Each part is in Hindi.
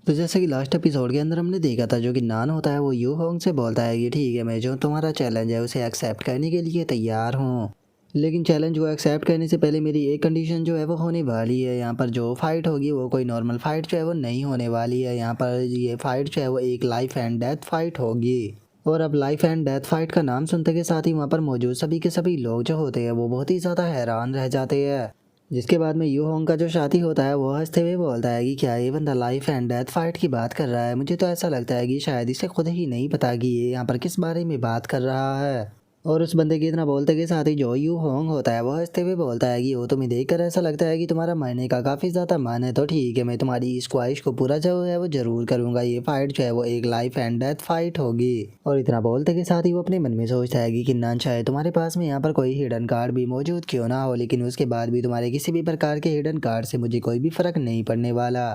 तो जैसे कि लास्ट एपिसोड के अंदर हमने देखा था, जो कि नान होता है वो यू होंग से बोलता है कि ठीक है, मैं जो तुम्हारा चैलेंज है उसे एक्सेप्ट करने के लिए तैयार हूँ, लेकिन चैलेंज को एक्सेप्ट करने से पहले मेरी एक कंडीशन जो है वो होने वाली है। यहाँ पर जो फाइट होगी वो कोई नॉर्मल फाइट जो है वो नहीं होने वाली है। यहाँ पर ये फाइट जो है वो एक लाइफ एंड डेथ फाइट होगी। और अब लाइफ एंड डेथ फाइट का नाम सुनते के साथ ही वहाँ पर मौजूद सभी के सभी लोग जो होते हैं वो बहुत ही ज़्यादा हैरान रह जाते हैं। जिसके बाद में यू होंग का जो साथी होता है वो हंसते हुए बोलता है कि क्या ये बंदा लाइफ एंड डेथ फाइट की बात कर रहा है। मुझे तो ऐसा लगता है कि शायद इसे खुद ही नहीं पता कि ये यहाँ पर किस बारे में बात कर रहा है। और उस बंदे के इतना बोलते के साथ ही जो यू होंग होता है वो हंसते हुए बोलता है कि वो तुम्हें देखकर ऐसा लगता है कि तुम्हारा मरने का काफ़ी ज़्यादा मन है, तो ठीक है, मैं तुम्हारी इस ख्वाहिश को पूरा जो है वो ज़रूर करूँगा। ये फाइट जो है वो एक लाइफ एंड डेथ फाइट होगी। और इतना बोलते के साथ ही वो अपने मन में सोचता है कि किन्नान, शायद तुम्हारे पास में यहाँ पर कोई हिडन कार्ड भी मौजूद क्यों ना हो, लेकिन उसके बाद भी तुम्हारे किसी भी प्रकार के हिडन कार्ड से मुझे कोई भी फ़र्क नहीं पड़ने वाला।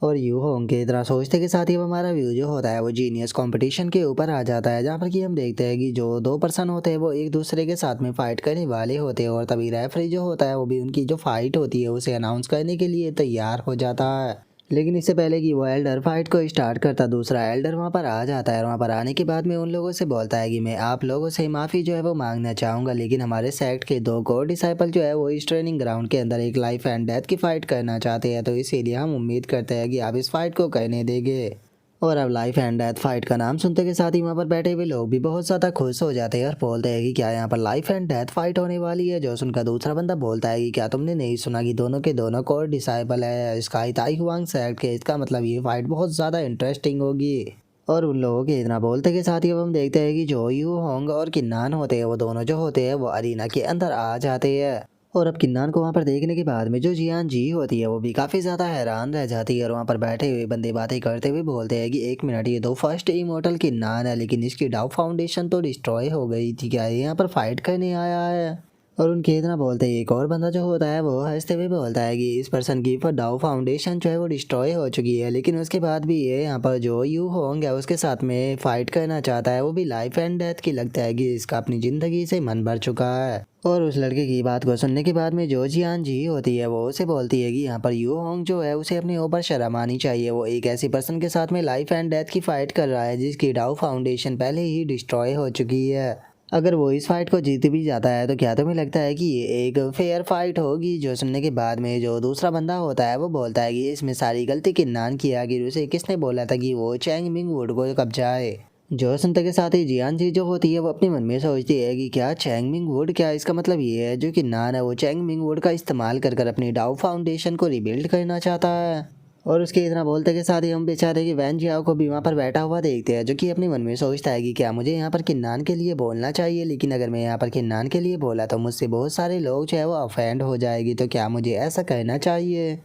और यू होंग के इतना सोचते के साथ ही अब हमारा व्यू जो होता है वो जीनियस कंपटीशन के ऊपर आ जाता है, जहाँ पर कि हम देखते हैं कि जो दो पर्सन होते हैं वो एक दूसरे के साथ में फाइट करने वाले होते हैं। और तभी रेफरी जो होता है वो भी उनकी जो फाइट होती है उसे अनाउंस करने के लिए तैयार हो जाता है। लेकिन इससे पहले कि वो एल्डर फाइट को स्टार्ट करता, दूसरा एल्डर वहाँ पर आ जाता है। और वहाँ पर आने के बाद में उन लोगों से बोलता है कि मैं आप लोगों से माफ़ी जो है वो मांगना चाहूँगा, लेकिन हमारे सेक्ट के दो कोर डिसाइपल जो है वो इस ट्रेनिंग ग्राउंड के अंदर एक लाइफ एंड डेथ की फाइट करना चाहते हैं, तो इसीलिए हम उम्मीद करते हैं कि आप इस फाइट को करने देंगे। और अब लाइफ एंड डेथ फाइट का नाम सुनते के साथ ही वहाँ पर बैठे हुए लोग भी बहुत ज़्यादा खुश हो जाते हैं और बोलते हैं कि क्या यहाँ पर लाइफ एंड डेथ फाइट होने वाली है। जो सुनकर दूसरा बंदा बोलता है कि क्या तुमने नहीं सुना कि दोनों के दोनों कोर डिसाइबल है स्काई ताई हुआंग सेक्ट के, इसका मतलब ये फाइट बहुत ज़्यादा इंटरेस्टिंग होगी। और उन लोगों के इतना बोलते के साथ ही अब हम देखते हैं कि जो यू होंग और किन्नान होते हैं वो दोनों जो होते हैं वो अरीना के अंदर आ जाते हैं। और अब किन्नान को वहाँ पर देखने के बाद में जो जियान जी होती है वो भी काफ़ी ज़्यादा हैरान रह जाती है। और वहाँ पर बैठे हुए बंदे बातें करते हुए बोलते हैं कि एक मिनट, ये तो फर्स्ट इमोर्टल किन्नान है, लेकिन इसकी डाउ फाउंडेशन तो डिस्ट्रॉय हो गई थी, क्या ये यहाँ पर फाइट करने आया है। और उनके इतना बोलते ही एक और बंदा जो होता है वो हंसते हुए बोलता है कि इस पर्सन की पर डाउ फाउंडेशन जो है वो डिस्ट्रॉय हो चुकी है, लेकिन उसके बाद भी ये यहाँ पर जो यू होंग है उसके साथ में फाइट करना चाहता है, वो भी लाइफ एंड डेथ की। लगता है कि इसका अपनी ज़िंदगी से मन भर चुका है। और उस लड़के की बात को सुनने के बाद में जो जियान जी होती है वो उसे बोलती है कि यहाँ पर यू होंग जो है उसे अपने ऊपर शर्म आनी चाहिए। वो एक ऐसी पर्सन के साथ में लाइफ एंड डेथ की फाइट कर रहा है जिसकी डाउ फाउंडेशन पहले ही डिस्ट्रॉय हो चुकी है। अगर वो इस फाइट को जीत भी जाता है तो क्या तुम्हें लगता है कि ये एक फेयर फाइट होगी। जो सुनने के बाद में जो दूसरा बंदा होता है वो बोलता है कि इसमें सारी गलती किन्नान की। आखिर उसे किसने बोला था कि वो चैंग मिंग वुड को कब्जाए। जो सुनते के साथ ही जियान जी जो होती है वो अपने मन में सोचती है कि क्या चैंग मिंग वुड, क्या इसका मतलब ये है जो किन्नान है वो चैंग मिंग वुड का इस्तेमाल कर अपनी डाउ फाउंडेशन को रिबिल्ड करना चाहता है। और उसके इतना बोलते के साथ ही हम बेचारे की वैन जियाओ को भी वहाँ पर बैठा हुआ देखते हैं, जो कि अपने मन में सोचता है कि क्या मुझे यहाँ पर किन्नान के लिए बोलना चाहिए, लेकिन अगर मैं यहाँ पर किन्नान के लिए बोला तो मुझसे बहुत सारे लोग जो है वो ऑफेंड हो जाएगी, तो क्या मुझे ऐसा करना चाहिए।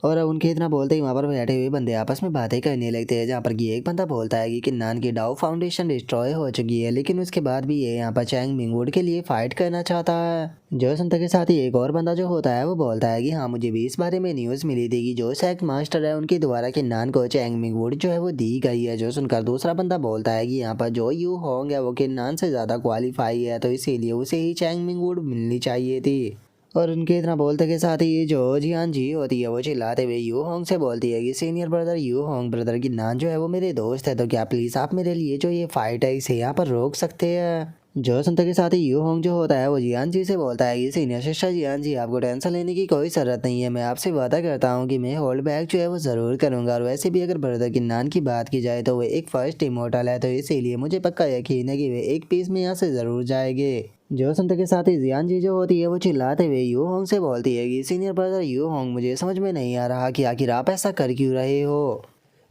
और अब उनके इतना बोलते ही वहाँ पर बैठे हुए बंदे आपस में बातें करने लगते हैं, जहाँ पर कि एक बंदा बोलता है कि किन्नान की डाउ फाउंडेशन डिस्ट्रॉय हो चुकी है, लेकिन उसके बाद भी ये यहाँ पर चैंग मिंगवुड के लिए फाइट करना चाहता है। जो सुनते के साथ ही एक और बंदा जो होता है वो बोलता है कि हाँ, मुझे भी इस बारे में न्यूज़ मिली थी कि जो सेक्ट मास्टर है उनके द्वारा किन्नान को चैंग मिंगवुड जो है वो दी गई है। जो सुनकर दूसरा बंदा बोलता है कि यहाँ पर जो यू होंग है वो किन्नान से ज़्यादा क्वालिफाई है, तो इसीलिए उसे ही चैंग मिंगवुड मिलनी चाहिए थी। और उनके इतना बोलते के साथ ही जो जियान जी होती है वो चिल्लाते हुए यू होंग से बोलती है कि senior brother you Hong, brother की नान जो है वो मेरे दोस्त है, तो क्या प्लीज़ आप मेरे लिए जो ये फाइट है इसे यहाँ पर रोक सकते हैं। जो सुनते के साथ ही यू होंग जो होता है वो जियान जी से बोलता है कि सीनियर सिस्टर जियान जी, आपको टेंशन लेने की कोई ज़रूरत नहीं है, मैं आपसे वादा करता हूँ कि मैं होल्ड बैक जो है वो ज़रूर करूँगा। और वैसे भी अगर ब्रदर की नान की बात की जाए तो वो एक फर्स्ट इमोर्टल है, तो इसीलिए मुझे पक्का यकीन है कि वे एक पीस में यहाँ से ज़रूर जाएंगे। जो सुनते के साथ ही जियान जी जो होती है वो चिल्लाते हुए यू होंग से बोलती है कि सीनियर ब्रदर यू होंग, मुझे समझ में नहीं आ रहा कि आखिर आप ऐसा कर क्यों रहे हो।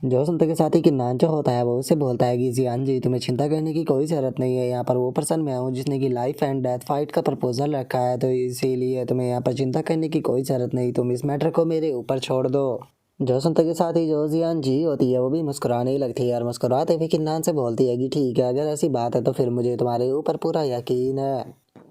जो सुनते के साथ ही किन्नान जो होता है वो उससे बोलता है कि जियान जी, तुम्हें चिंता करने की कोई ज़रूरत नहीं है, यहाँ पर वो पर्सन मैं हूँ जिसने की लाइफ एंड डेथ फाइट का प्रपोजल रखा है, तो इसीलिए तुम्हें यहाँ पर चिंता करने की कोई ज़रूरत नहीं, तुम इस मैटर को मेरे ऊपर छोड़ दो। जो सुनते के साथ ही जो जियान जी होती है वो भी मुस्कुराने लगती है और मुस्कुराते हुए किन्नान से बोलती है कि ठीक है, अगर ऐसी बात है तो फिर मुझे तुम्हारे ऊपर पूरा यकीन है।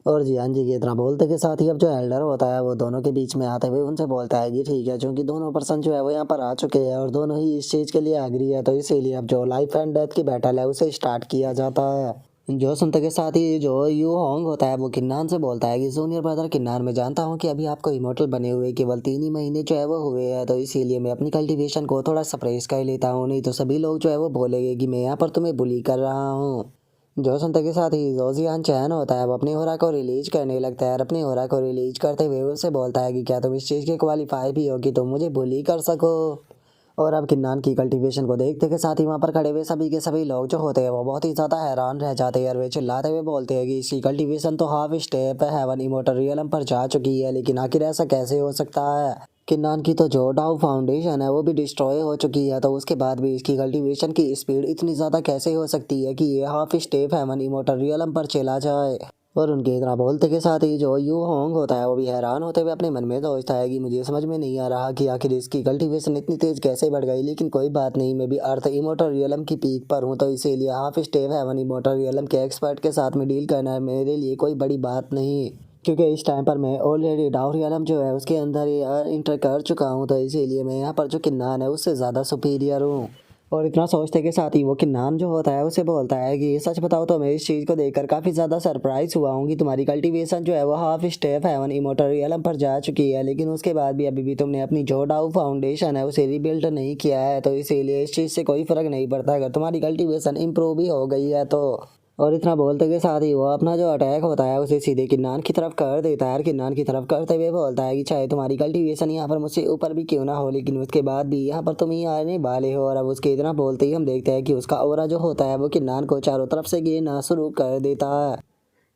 और जियान जी की इतना बोलते के साथ ही अब जो एल्डर होता है वो दोनों के बीच में आते हुए उनसे बोलता है कि ठीक है, क्योंकि दोनों पर्सन जो है वो यहाँ पर आ चुके हैं और दोनों ही इस चीज़ के लिए एग्री है, तो इसीलिए अब जो लाइफ एंड डेथ की बैटल है उसे स्टार्ट किया जाता है। जो सुनते के साथ ही जो यू होंग होता है वो किन्नान से बोलता है कि जूनियर ब्रदर किन्नान, मैं जानता हूँ कि अभी आपको इमोर्टल बने हुए केवल 3 ही महीने जो है वो हुए हैं, तो इसीलिए मैं अपनी कल्टीवेशन को थोड़ा सप्रेस कर लेता हूँ, नहीं तो सभी लोग जो है वो बोलेंगे कि मैं यहाँ पर तुम्हें बुली कर रहा हूँ। जो सुनते के साथ ही जोजियान चैन होता है वो अपनी होरा को रिलीज करने लगता है और अपनी होरा को रिलीज करते हुए उससे बोलता है कि क्या तुम इस चीज़ के क्वालिफाई भी हो कि तुम मुझे बुली कर सको। और अब किन्नान की कल्टीवेशन को देखते के साथ ही वहाँ पर खड़े हुए सभी के सभी लोग जो होते हैं वो बहुत ही ज़्यादा हैरान रह जाते हैं और वे चिल्लाते हुए बोलते हैं कि इसकी कल्टीवेशन तो half step heaven immortal realm पर जा चुकी है, लेकिन आखिर ऐसा कैसे हो सकता है। किन्नान की तो जो डाउ फाउंडेशन है वो भी डिस्ट्रॉय हो चुकी है, तो उसके बाद भी इसकी कल्टीवेशन की स्पीड इतनी ज़्यादा कैसे हो सकती है कि ये half step heaven immortal realm पर चला जाए। और उनके इतना बोलते के साथ ही जो यू होंग होता है वो भी हैरान होते हुए अपने मन में सोचता है कि मुझे समझ में नहीं आ रहा कि आखिर इसकी कल्टीवेशन इतनी तेज कैसे बढ़ गई, लेकिन कोई बात नहीं, मैं भी अर्थ इमोर्टल रियलम की पीक पर हूँ, तो इसीलिए half step heaven immortal realm के एक्सपर्ट के साथ में डील करना मेरे लिए कोई बड़ी बात नहीं, क्योंकि इस टाइम पर मैं ऑलरेडी डाउ रियलम जो है उसके अंदर ही इंटर कर चुका हूँ, तो इसीलिए मैं यहाँ पर जो किन्नान है उससे ज़्यादा सुपीरियर हूँ। और इतना सोचते के साथ ही वो किन्नान जो होता है उसे बोलता है कि सच बताओ तो मैं इस चीज़ को देखकर काफ़ी ज़्यादा सरप्राइज हुआ हूँ कि तुम्हारी कल्टीवेशन जो है वो half step heaven immortal realm पर जा चुकी है, लेकिन उसके बाद भी अभी भी तुमने अपनी जो डाउ फाउंडेशन है उसे रिबिल्ड नहीं किया है, तो इसीलिए इस चीज़ से कोई फ़र्क नहीं पड़ता अगर तुम्हारी कल्टीवेशन इम्प्रूव भी हो गई है तो। और इतना बोलते के साथ ही वो अपना जो अटैक होता है उसे सीधे किन्नान की तरफ कर देता है और किन्नान की तरफ करते हुए बोलता है कि चाहे तुम्हारी कल्टीवेशन यहाँ पर मुझसे ऊपर भी क्यों ना हो, लेकिन उसके बाद भी यहाँ पर तुम ही आने वाले हो। और अब उसके इतना बोलते ही हम देखते हैं कि उसका ऑरा जो होता है वो किन्नान को चारों तरफ से घेरना शुरू कर देता है।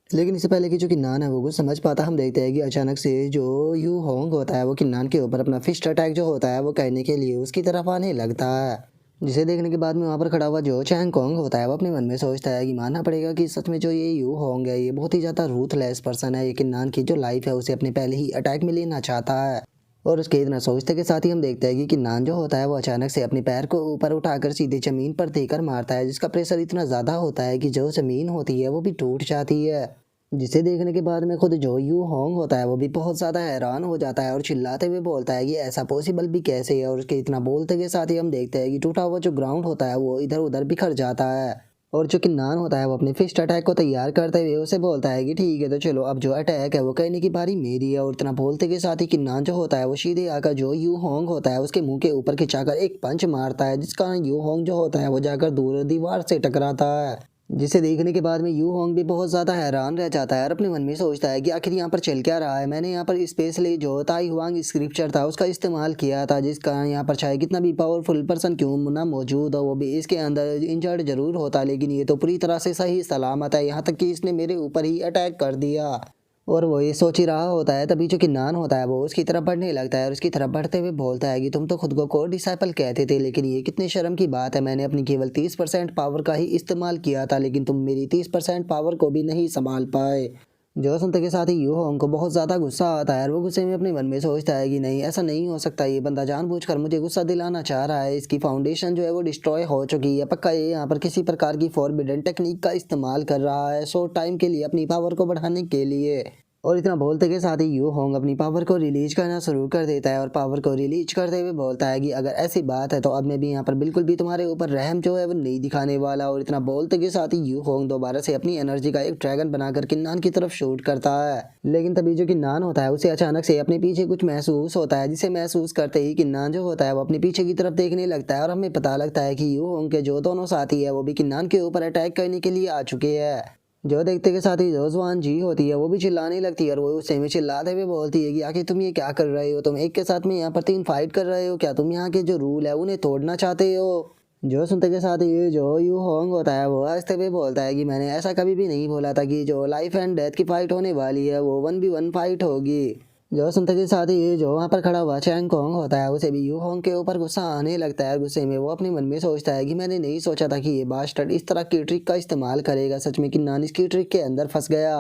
लेकिन इससे पहले कि जो किन्नान है वो कुछ समझ पाता, हम देखते हैं कि अचानक से जो यू होंग होता है वो किन्नान के ऊपर अपना फिस्ट अटैक जो होता है वो करने के लिए उसकी तरफ आने लगता है, जिसे देखने के बाद में वहाँ पर खड़ा हुआ जो चैंग कोंग होता है वो अपने मन में सोचता है कि मानना पड़ेगा कि सच में जो ये यू होंग है ये बहुत ही ज़्यादा रूथलेस पर्सन है, ये किन्नान की जो लाइफ है उसे अपने पहले ही अटैक में लेना चाहता है। और उसके इतना सोचते के साथ ही हम देखते हैं कि किन्नान जो होता है वो अचानक से अपने पैर को ऊपर उठाकर सीधे ज़मीन पर देकर मारता है, जिसका प्रेशर इतना ज़्यादा होता है कि जो ज़मीन होती है वो भी टूट जाती है, जिसे देखने के बाद में खुद जो यू होंग होता है वो भी बहुत ज़्यादा हैरान हो जाता है और चिल्लाते हुए बोलता है कि ऐसा पॉसिबल भी कैसे है। और उसके इतना बोलते के साथ ही हम देखते हैं कि टूटा हुआ जो ग्राउंड होता है वो इधर उधर बिखर जाता है। और जो किन्नान होता है वो अपने फिस्ट अटैक को तैयार करते हुए उसे बोलता है कि ठीक है तो चलो अब जो अटैक है वो करने की बारी मेरी है। और इतना बोलते के साथ ही किन्नान जो होता है वो सीधे आकर जो यू होंग होता है उसके मुंह के ऊपर खिंचाकर एक पंच मारता है, जिस कारण यू होंग जो होता है वो जाकर दूर दीवार से टकराता है, जिसे देखने के बाद में यू होंग भी बहुत ज़्यादा हैरान रह जाता है और अपने मन में सोचता है कि आखिर यहाँ पर चल क्या रहा है। मैंने यहाँ पर स्पेशली जो ताई हुआंग स्क्रिप्चर था उसका इस्तेमाल किया था, जिस कारण यहाँ पर चाहे कितना भी पावरफुल पर्सन क्यों ना मौजूद हो वो भी इसके अंदर इंजर्ड जरूर होता, लेकिन ये तो पूरी तरह से सही सलामत है, यहाँ तक कि इसने मेरे ऊपर ही अटैक कर दिया। और वो ये सोच ही रहा होता है तभी जो किन्नान होता है वो उसकी तरफ बढ़ने लगता है और उसकी तरफ बढ़ते हुए बोलता है कि तुम तो खुद को कोर डिसाइपल कहते थे, लेकिन ये कितनी शर्म की बात है, मैंने अपनी केवल 30% पावर का ही इस्तेमाल किया था, लेकिन तुम मेरी 30% पावर को भी नहीं संभाल पाए। जो सुनते के साथ ही यू होंग को बहुत ज़्यादा गुस्सा आता है और वो गुस्से में अपने मन में सोचता है कि नहीं ऐसा नहीं हो सकता, ये बंदा जानबूझकर मुझे गुस्सा दिलाना चाह रहा है, इसकी फाउंडेशन जो है वो डिस्ट्रॉय हो चुकी है, पक्का ये यहाँ पर किसी प्रकार की फॉरबिडन टेक्निक का इस्तेमाल कर रहा है शॉर्ट टाइम के लिए अपनी पावर को बढ़ाने के लिए। और इतना बोलते के साथ ही यू होंग अपनी पावर को रिलीज करना शुरू कर देता है और पावर को रिलीज करते हुए बोलता है कि अगर ऐसी बात है तो अब मैं भी यहाँ पर बिल्कुल भी तुम्हारे ऊपर रहम जो है वो नहीं दिखाने वाला। और इतना बोलते के साथ ही यू होंग दोबारा से अपनी एनर्जी का एक ड्रैगन बनाकर किन्नान की तरफ शूट करता है, लेकिन तभी जो किन्नान होता है उसे अचानक से अपने पीछे कुछ महसूस होता है, जिसे महसूस करते ही किन्नान जो होता है वो अपने पीछे की तरफ देखने लगता है और हमें पता लगता है कि यू होंग के जो दोनों साथी है वो भी किन्नान के ऊपर अटैक करने के लिए आ चुके हैं। जो देखते के साथ ही जो जवान जी होती है वो भी चिल्लाने लगती है और वो उससे में चिल्लाते हुए बोलती है कि आखिर तुम ये क्या कर रहे हो, तुम एक के साथ में यहाँ पर 3 फाइट कर रहे हो, क्या तुम यहाँ के जो रूल है उन्हें तोड़ना चाहते हो। जो सुनते के साथ ही जो यू होंग होता है वो हंसते हुए बोलता है कि मैंने ऐसा कभी भी नहीं बोला था कि जो लाइफ एंड डेथ की फाइट होने वाली है वो 1v1 फाइट होगी। जो सुनते के साथ ही जो वहाँ पर खड़ा हुआ चैंग कोंग होता है उसे भी यू होंग के ऊपर गुस्सा आने लगता है। गुस्से में वो अपने मन में सोचता है कि मैंने नहीं सोचा था कि ये बास्टर्ड इस तरह की ट्रिक का इस्तेमाल करेगा, सच में किन्नान इसकी ट्रिक के अंदर फंस गया।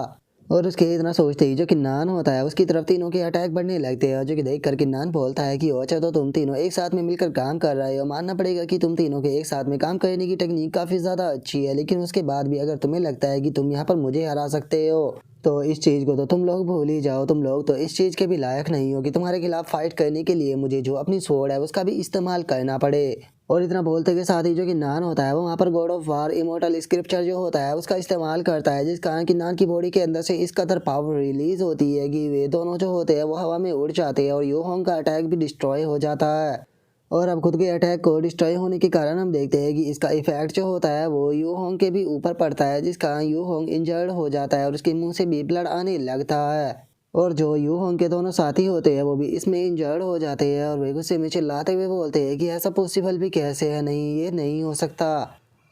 और उसके इतना सोचते ही जो किन्नान होता है उसकी तरफ तीनों के अटैक बढ़ने लगते हैं, जो कि देख कर किन्नान बोलता है कि अच्छा तो तुम तीनों एक साथ में मिलकर काम कर रहे हो, मानना पड़ेगा कि तुम तीनों के एक साथ में काम करने की टेक्निक काफ़ी ज़्यादा अच्छी है, लेकिन उसके बाद भी अगर तुम्हें लगता है कि तुम यहाँ पर मुझे हरा सकते हो तो इस चीज़ को तो तुम लोग भूल ही जाओ, तुम लोग तो इस चीज़ के भी लायक नहीं हो कि तुम्हारे खिलाफ फाइट करने के लिए मुझे जो अपनी स्वॉर्ड है उसका भी इस्तेमाल करना पड़े। और इतना बोलते के साथ ही जो किन्नान होता है वो वहाँ पर God of war immortal scripture जो होता है उसका इस्तेमाल करता है, जिस कारण किन्नान की बॉडी के अंदर से इस कदर पावर रिलीज होती है कि वे दोनों जो होते हैं वो हवा में उड़ जाते हैं और यू होंग का अटैक भी डिस्ट्रॉय हो जाता है। और अब खुद के अटैक को डिस्ट्रॉय होने के कारण हम देखते हैं कि इसका इफेक्ट जो होता है वो यू होंग के भी ऊपर पड़ता है, जिस कारण यू होंग इंजर्ड हो जाता है और उसके मुंह से भी ब्लड आने लगता है। और जो यू होंग के दोनों साथी होते हैं वो भी इसमें इंजर्ड हो जाते हैं और वे गुस्से में चिल्लाते हुए बोलते हैं कि ऐसा पॉसिबल भी कैसे है, नहीं ये नहीं हो सकता।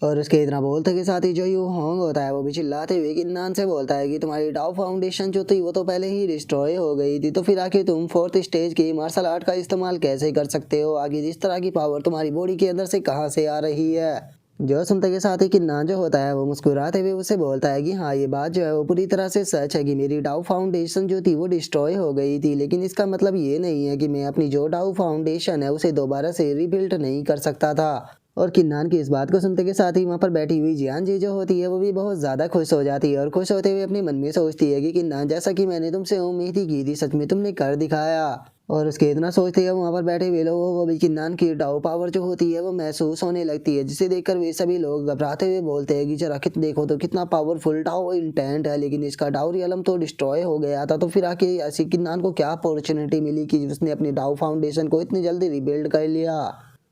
और उसके इतना बोलते के साथ ही जो यू होंग होता है वो भी चिल्लाते हुए किन्नान से बोलता है कि तुम्हारी डाउ फाउंडेशन जो थी वो तो पहले ही डिस्ट्रॉय हो गई थी, तो फिर आखिर तुम फोर्थ स्टेज की मार्शल आर्ट का इस्तेमाल कैसे कर सकते हो, आखिर इस तरह की पावर तुम्हारी बॉडी के अंदर से कहाँ से आ रही है। जो सुनते के साथ ही किन्नान जो होता है वो मुस्कुराते हुए उससे बोलता है कि हाँ ये बात जो है वो पूरी तरह से सच है कि मेरी डाउ फाउंडेशन जो थी वो डिस्ट्रॉय हो गई थी, लेकिन इसका मतलब ये नहीं है कि मैं अपनी जो डाउ फाउंडेशन है उसे दोबारा से रिबिल्ड नहीं कर सकता था। और किन्नान की इस बात को सुनते के साथ ही वहाँ पर बैठी हुई जियान जी जो होती है वो भी बहुत ज़्यादा खुश हो जाती है और खुश होते हुए अपने मन में सोचती है कि किन्नान जैसा कि मैंने तुमसे उम्मीद ही की थी सच में तुमने कर दिखाया। और उसके इतना सोचते हैं वहाँ पर बैठे हुए लोग वो भी किन्नान की डाउ पावर जो होती है वो महसूस होने लगती है, जिसे देखकर वे सभी लोग घबराते हुए बोलते हैं कि जरा देखो तो कितना पावरफुल डाउ इंटेंट है, लेकिन इसका डाउ रियलम तो डिस्ट्रॉय हो गया था, तो फिर आके ऐसी किन्नान को क्या अपॉर्चुनिटी मिली कि उसने अपनी डाउ फाउंडेशन को इतनी जल्दी रिबिल्ड कर लिया।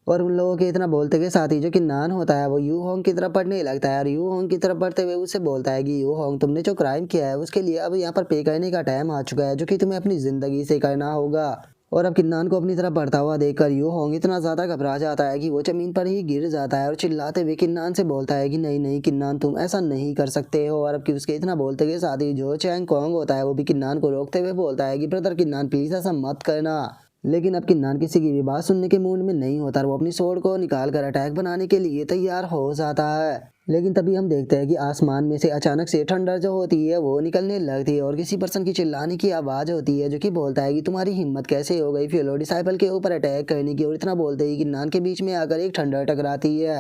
और उन लोगों के इतना बोलते के साथ ही जो किन्नान होता है वो यू होंग की तरफ बढ़ने लगता है और यू होंग की तरफ बढ़ते हुए उससे बोलता है कि यू होंग तुमने जो क्राइम किया है उसके लिए अब यहाँ पर पे करने का टाइम आ चुका है, जो कि तुम्हें अपनी जिंदगी से करना होगा। और अब किन्नान को अपनी तरफ बढ़ता हुआ देखकर यू होंग इतना ज्यादा घबरा जाता है कि वो जमीन पर ही गिर जाता है और चिल्लाते हुए किन्नान से बोलता है कि नहीं नहीं किन्नान तुम ऐसा नहीं कर सकते हो। और अब कि उसके इतना बोलते के साथ ही जो चैंग कॉन्ग होता है वो भी किन्नान को रोकते हुए बोलता है कि ब्रदर किन्नान प्लीज ऐसा मत करना। लेकिन अब किन्नान किसी की भी बात सुनने के मूड में नहीं होता और वो अपनी स्वॉर्ड को निकाल कर अटैक बनाने के लिए तैयार हो जाता है। लेकिन तभी हम देखते हैं कि आसमान में से अचानक से ठंडर जो होती है वो निकलने लगती है और किसी पर्सन की चिल्लाने की आवाज होती है जो कि बोलता है कि तुम्हारी हिम्मत कैसे हो गई फेलो डिसाइपल के ऊपर अटैक करने की। और इतना बोलते ही किन्नान के बीच में आकर एक ठंडर टकराती है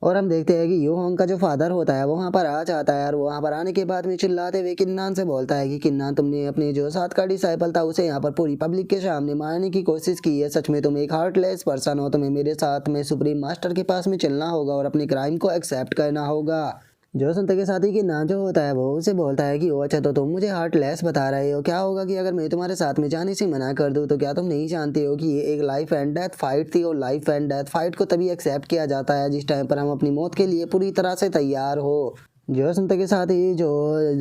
और हम देखते हैं कि यू होंग का जो फादर होता है वो वहाँ पर आ जाता है और वहाँ पर आने के बाद में चिल्लाते हुए किन्नान से बोलता है कि किन्नान तुमने अपने जो साथ का डिसाइपल था उसे यहाँ पर पूरी पब्लिक के सामने मारने की कोशिश की है, सच में तुम एक हार्टलेस पर्सन हो, तुम्हें मेरे साथ में सुप्रीम मास्टर के पास में चलना होगा और अपने क्राइम को एक्सेप्ट करना होगा। जो सुनते के साथ ही किन्नान जो होता है वो उसे बोलता है कि ओ अच्छा तो तुम मुझे हार्टलेस बता रहे हो, क्या होगा कि अगर मैं तुम्हारे साथ में जाने से मना कर दूं, तो क्या तुम नहीं जानते हो कि ये एक लाइफ एंड डेथ फाइट थी और लाइफ एंड डेथ फाइट को तभी एक्सेप्ट किया जाता है जिस टाइम पर हम अपनी मौत के लिए पूरी तरह से तैयार हो। जो सुनते के साथ ही जो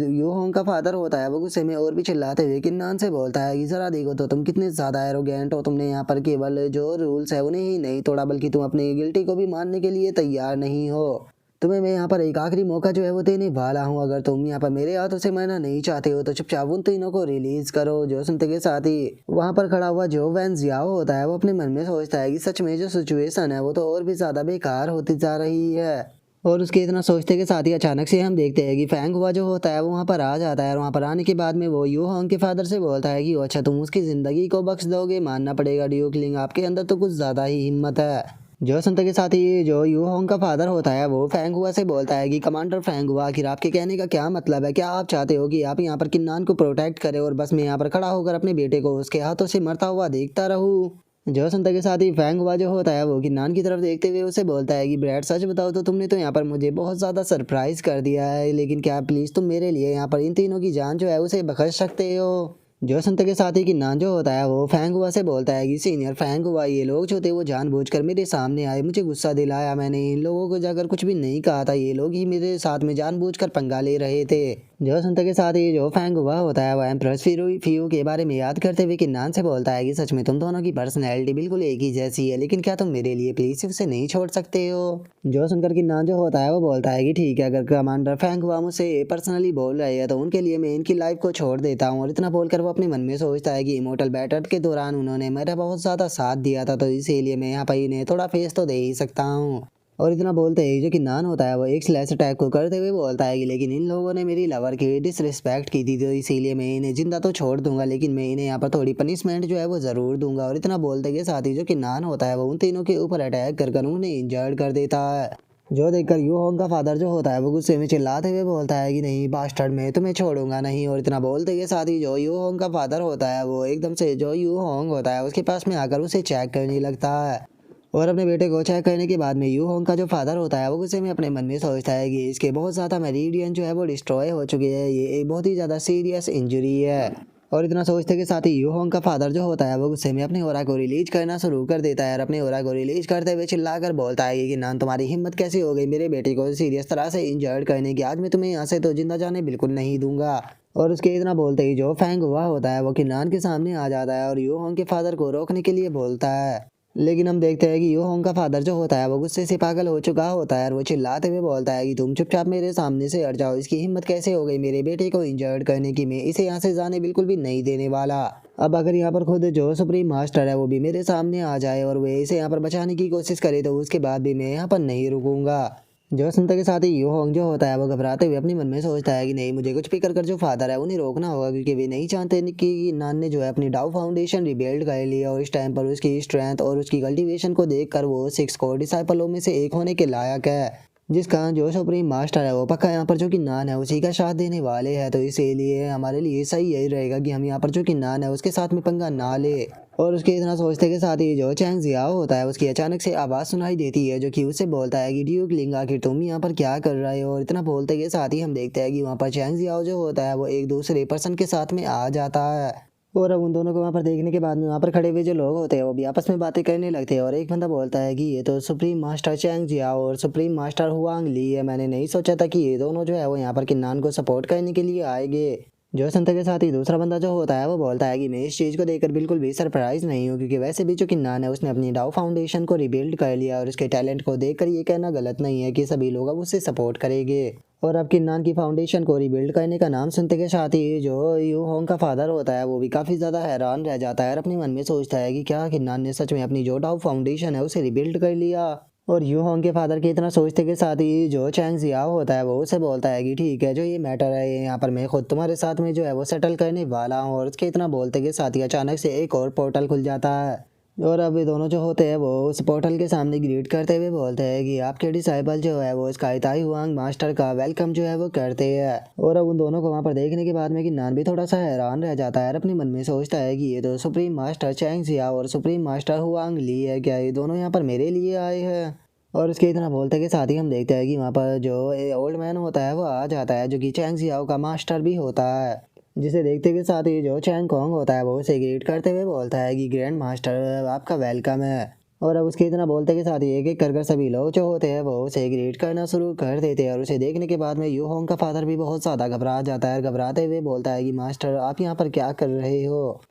यू होंग का फादर होता है वो गुस्से में और भी चिल्लाते हुए किन्नान से बोलता है कि जरा देखो तो तुम कितने ज्यादा एरोगेंट हो, तुमने यहाँ पर केवल जो रूल्स है उन्हें ही नहीं तोड़ा बल्कि तुम अपने गिल्टी को भी मानने के लिए तैयार नहीं हो। तुम्हें मैं यहाँ पर एक आखिरी मौका जो है वो देने वाला हूँ, अगर तुम यहाँ पर मेरे हाथों से मरना नहीं चाहते हो तो चुपचाप उन तीनों को रिलीज करो। जो सुनते के साथ ही वहाँ पर खड़ा हुआ जो वैन जियाओ होता है वो अपने मन में सोचता है कि सच में जो सिचुएशन है वो तो और भी ज्यादा बेकार होती जा रही है। और उसके इतना सोचते के साथ ही अचानक से हम देखते हैं कि फैंग हुआ जो होता है वो वहाँ पर आ जाता है और वहाँ पर आने के बाद में वो यू होंग के फादर से बोलता है कि अच्छा तुम उसकी जिंदगी को बख्श दोगे, मानना पड़ेगा ड्यूक लिंग आपके अंदर तो कुछ ज्यादा ही हिम्मत है। जो सुनते के साथ ही जो यू होंग का फादर होता है वो फैंग हुआ से बोलता है कि कमांडर फैंग हुआ आखिर आपके कहने का क्या मतलब है, क्या आप चाहते हो कि आप यहाँ पर किन्नान को प्रोटेक्ट करें और बस मैं यहाँ पर खड़ा होकर अपने बेटे को उसके हाथों से मरता हुआ देखता रहूं। जो सुनते के साथ ही फैंग हुआ जो होता है वो किन्नान की तरफ देखते हुए उसे बोलता है कि ब्रैड सच बताओ तो तुमने तो यहाँ पर मुझे बहुत ज़्यादा सरप्राइज कर दिया है, लेकिन क्या प्लीज़ तुम मेरे लिए यहाँ पर इन तीनों की जान जो है उसे बख्श सकते हो। जो सुनते के साथ ही किन्नान जो होता है वो फैंग हुआ से बोलता है कि सीनियर फैंग हुआ ये लोग जो थे वो जानबूझकर मेरे सामने आए, मुझे गुस्सा दिलाया, मैंने इन लोगों को जाकर कुछ भी नहीं कहा था, ये लोग ही मेरे साथ में जानबूझकर पंगा ले रहे थे। जो सुनते के साथ ही जो फैंग हुआ होता है वो एम्प्रेस फियू के बारे में याद करते हुए किन्नान से बोलता है कि सच में तुम दोनों की पर्सनैलिटी बिल्कुल एक ही जैसी है, लेकिन क्या तुम मेरे लिए प्लीज उसे नहीं छोड़ सकते हो। जो सुनकर किन्नान जो होता है वो बोलता है कि ठीक है, अगर कमांडर फैंग हुआ मुझसे पर्सनली बोल रहे हैं तो उनके लिए मैं इनकी लाइफ को छोड़ देता हूँ। और इतना बोलकर वो अपने मन में सोचता है कि इमोर्टल बैटल के दौरान उन्होंने मेरा बहुत ज़्यादा साथ दिया था, तो इसीलिए मैं यहाँ पर इन्हें थोड़ा फेस तो दे ही सकता हूँ। और इतना बोलते ही जो किन्नान होता है वो एक स्लैश अटैक को करते हुए बोलता है कि लेकिन इन लोगों ने मेरी लवर की डिसरिस्पेक्ट की थी, तो इसीलिए मैं इन्हें जिंदा तो छोड़ दूंगा, लेकिन मैं इन्हें यहाँ पर थोड़ी पनिशमेंट जो है वो ज़रूर दूंगा। और इतना बोलते के साथ ही जो किन्नान होता है वो उन तीनों के ऊपर अटैक कर उन्हें इंजर्ड कर देता है। जो देखकर यू होंग का फादर जो होता है वो गुस्से में चिल्लाते हुए बोलता है कि नहीं बास्टर्ड, मैं तुम्हें छोड़ूंगा नहीं। और इतना बोलते के साथ ही जो यू होंग का फादर होता है वो एकदम से जो यू होंग होता है उसके पास में आकर उसे चेक करने लगता है। और अपने बेटे को चेक करने के बाद में यू होंग का जो फादर होता है वो गुस्से में अपने मन में सोचता है कि इसके बहुत ज़्यादा मेरिडियन जो है वो डिस्ट्रॉय हो चुके हैं, ये एक बहुत ही ज़्यादा सीरियस इंजरी है। और इतना सोचते के साथ ही यू होंग का फादर जो होता है वो गुस्से में अपनी ओरा को रिलीज करना शुरू कर देता है और अपनी ओरा को रिलीज करते हुए चिल्लाकर बोलता है कि नान तुम्हारी हिम्मत कैसी हो गई मेरे बेटे को सीरियस तरह से इंजर्ड करने की, आज मैं तुम्हें यहाँ से तो जिंदा जाने बिल्कुल नहीं दूंगा। और उसके इतना बोलते ही जो फैंग हुआ होता है वो किन्नान के सामने आ जाता है और यू होंग के फादर को रोकने के लिए बोलता है। लेकिन हम देखते हैं कि यू होंग का फादर जो होता है वो गुस्से से पागल हो चुका होता है और वो चिल्लाते हुए बोलता है कि तुम चुपचाप मेरे सामने से हट जाओ, इसकी हिम्मत कैसे हो गई मेरे बेटे को इंजर्ड करने की, मैं इसे यहाँ से जाने बिल्कुल भी नहीं देने वाला। अब अगर यहाँ पर खुद जो सुप्रीम मास्टर है वो भी मेरे सामने आ जाए और वे इसे यहाँ पर बचाने की कोशिश करे तो उसके बाद भी मैं यहाँ पर नहीं रुकूंगा। जो सुनते के साथ ही यू होंग जो होता है वो घबराते हुए अपने मन में सोचता है कि नहीं, मुझे कुछ भी कर जो फादर है उन्हें रोकना होगा, क्योंकि वे नहीं चाहते कि नान ने जो है अपनी डाउ फाउंडेशन रिबिल्ड कर लिया और इस टाइम पर उसकी स्ट्रेंथ और उसकी कल्टीवेशन को देखकर वो 6 कोर डिसाइपलों में से एक होने के लायक है, जिसका जो सुप्रीम मास्टर है वो पक्का यहाँ पर जो कि नान है उसी का साथ देने वाले हैं। तो इसीलिए हमारे लिए सही यही रहेगा कि हम यहाँ पर जो कि नान है उसके साथ में पंगा ना ले। और उसके इतना सोचते के साथ ही जो चैंग जियाओ होता है उसकी अचानक से आवाज़ सुनाई देती है जो कि उससे बोलता है कि ड्यूक लिंग आखिर तुम यहाँ पर क्या कर रहे हो। और इतना बोलते के साथ ही हम देखते हैं कि वहाँ पर चैंग जियाओ जो होता है वो एक दूसरे पर्सन के साथ में आ जाता है। और अब उन दोनों को वहाँ पर देखने के बाद में वहाँ पर खड़े हुए जो लोग होते हैं वो भी आपस में बातें करने लगते हैं और एक बंदा बोलता है कि ये तो सुप्रीम मास्टर चैंग जियाओ और सुप्रीम मास्टर हुआंग ली है, मैंने नहीं सोचा था कि ये दोनों जो है वो यहाँ पर किन्नान को सपोर्ट करने के लिए आएंगे। जो संत के साथ ही दूसरा बंदा जो होता है वो बोलता है कि मैं इस चीज़ को देखकर बिल्कुल भी सरप्राइज नहीं हूँ, क्योंकि वैसे भी जो किन्नान है उसने अपनी डाउ फाउंडेशन को रिबिल्ड कर लिया और उसके टैलेंट को देखकर ये कहना गलत नहीं है कि सभी लोग अब उससे सपोर्ट करेंगे। और अब किन्नान की फाउंडेशन को रिबिल्ड करने का नाम सुनते के साथ ही जो यू होंग का फादर होता है वो भी काफ़ी ज़्यादा हैरान रह जाता है और अपने मन में सोचता है कि क्या किन्नान ने सच में अपनी जो डाउ फाउंडेशन है उसे रिबिल्ड कर लिया। और यू होंग के फादर के इतना सोचते के साथ ही जो चैंग जियाओ होता है वो उसे बोलता है कि ठीक है, जो ये मैटर है ये यहाँ पर मैं खुद तुम्हारे साथ में जो है वो सेटल करने वाला हूँ। और उसके इतना बोलते के साथ ही अचानक से एक और पोर्टल खुल जाता है और अब ये दोनों जो होते हैं वो उस पोर्टल के सामने ग्रीट करते हुए बोलते हैं कि आपके डिसाइबल जो है वो स्काई ताई हुआंग मास्टर का वेलकम जो है वो करते हैं। और अब उन दोनों को वहाँ पर देखने के बाद में कि नान भी थोड़ा सा हैरान रह जाता है और अपने मन में सोचता है कि ये तो सुप्रीम मास्टर चैंग जियाओ और सुप्रीम मास्टर हुआंग ली है, क्या ये दोनों यहाँ पर मेरे लिए आए हैं। और उसके इतना बोलते के साथ ही हम देखते हैं कि वहाँ पर जो ओल्ड मैन होता है वो आ जाता है जो कि चैंग जियाओ का मास्टर भी होता है, जिसे देखते के साथ ही जो चैंग कोंग होता है वो उसे ग्रीट करते हुए बोलता है कि ग्रैंड मास्टर आपका वेलकम है। और अब उसके इतना बोलते के साथ ही एक एक कर सभी लोग जो होते हैं वो उसे ग्रीट करना शुरू कर देते हैं और उसे देखने के बाद में यू होंग का फादर भी बहुत ज़्यादा घबरा जाता है, घबराते हुए बोलता है कि मास्टर आप यहाँ पर क्या कर रहे हो।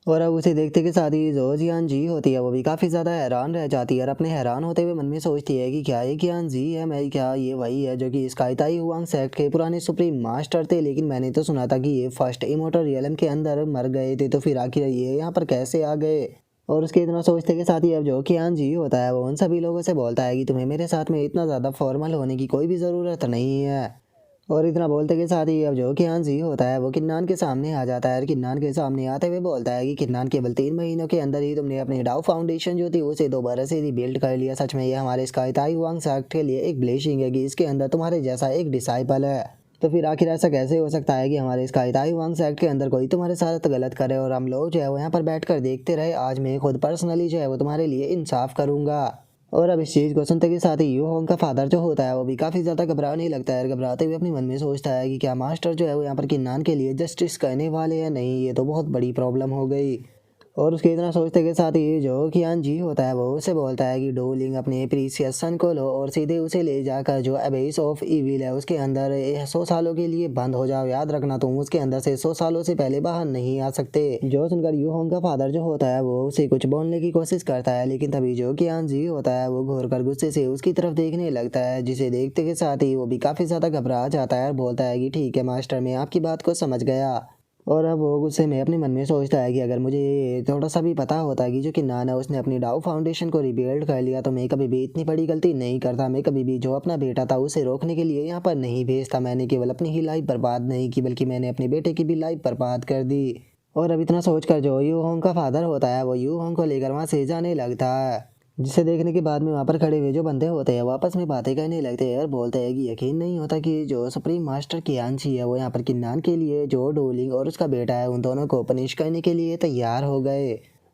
और अब उसे देखते के साथ ही जो जियान जी होती है वो भी काफ़ी ज़्यादा हैरान रह जाती है और अपने हैरान होते हुए मन में सोचती है कि क्या ये जियान जी है, मैं क्या ये वही है जो कि स्काई ताई हुआंग सेक्ट के पुराने सुप्रीम मास्टर थे, लेकिन मैंने तो सुना था कि ये फर्स्ट इमोर्टल रियलम के अंदर मर गए थे, तो फिर आखिर ये यहाँ पर कैसे आ गए। और उसके इतना सोचते के साथ ही अब जो कियान जी होता है वो उन सभी लोगों से बोलता है कि तुम्हें मेरे साथ में इतना ज़्यादा फॉर्मल होने की कोई भी ज़रूरत नहीं है। और इतना बोलते के साथ ही अब जो कियान जी होता है वो किन्नान के सामने आ जाता है और किन्नान के सामने आते हुए बोलता है कि किन्नान केवल 3 महीनों के अंदर ही तुमने अपनी डाउ फाउंडेशन जो थी उसे दोबारा से रिबिल्ड कर लिया, सच में ये हमारे स्काई ताई हुआंग सेक्ट के लिए एक ब्लेसिंग है कि इसके अंदर तुम्हारे जैसा एक डिसाइपल है। तो फिर आखिर ऐसा कैसे हो सकता है कि हमारे स्काई ताई हुआंग सेक्ट के अंदर कोई तुम्हारे साथ गलत करे और हम लोग जो है वो यहाँ पर बैठ कर देखते रहे। आज मैं खुद पर्सनली जो है वो तुम्हारे लिए इंसाफ करूँगा। और अब इस चीज़ को सुनते के साथ ही यू होंग का फादर जो होता है वो भी काफ़ी ज़्यादा घबराने लगता है। घबराते हुए अपने मन में सोचता है कि क्या मास्टर जो है वो यहाँ पर किन्नान के लिए जस्टिस करने वाले हैं, नहीं ये तो बहुत बड़ी प्रॉब्लम हो गई। और उसके इतना सोचते के साथ ही जो कियान जी होता है वो उसे बोलता है कि डोलिंग अपने प्रीसियस सन को लो और सीधे उसे ले जाकर जो एबेस ऑफ इविल है उसके अंदर 100 सालों के लिए बंद हो जाओ, याद रखना तुम उसके अंदर से 100 सालों से पहले बाहर नहीं आ सकते। जो सुनकर यू होंग का फादर जो होता है वो उसे कुछ बोलने की कोशिश करता है, लेकिन तभी जो कियान जी होता है वो घूर कर गुस्से से उसकी तरफ देखने लगता है, जिसे देखते के साथ ही वो भी काफ़ी ज़्यादा घबरा जाता है और बोलता है कि ठीक है मास्टर, मैं आपकी बात को समझ गया। और अब वो गुस्से में अपने मन में सोचता है कि अगर मुझे ये थोड़ा सा भी पता होता कि जो किन्नान है उसने अपनी डाउ फाउंडेशन को रिबिल्ड कर लिया तो मैं कभी भी इतनी बड़ी गलती नहीं करता। मैं कभी भी जो अपना बेटा था उसे रोकने के लिए यहाँ पर नहीं भेजता। मैंने केवल अपनी ही लाइफ बर्बाद नहीं की बल्कि मैंने अपने बेटे की भी लाइफ बर्बाद कर दी। और अब इतना सोचकर जो यू होंग का फादर होता है वो यू होंग को लेकर वहाँ से जाने लगता है, जिसे देखने के बाद में वहाँ पर खड़े हुए जो बंदे होते हैं वो आपस में बातें करने लगते हैं और बोलते हैं कि यकीन नहीं होता कि जो सुप्रीम मास्टर कियानची है वो यहाँ पर किन्नान के लिए जो डोलिंग और उसका बेटा है उन दोनों को पनिश करने के लिए तैयार हो गए।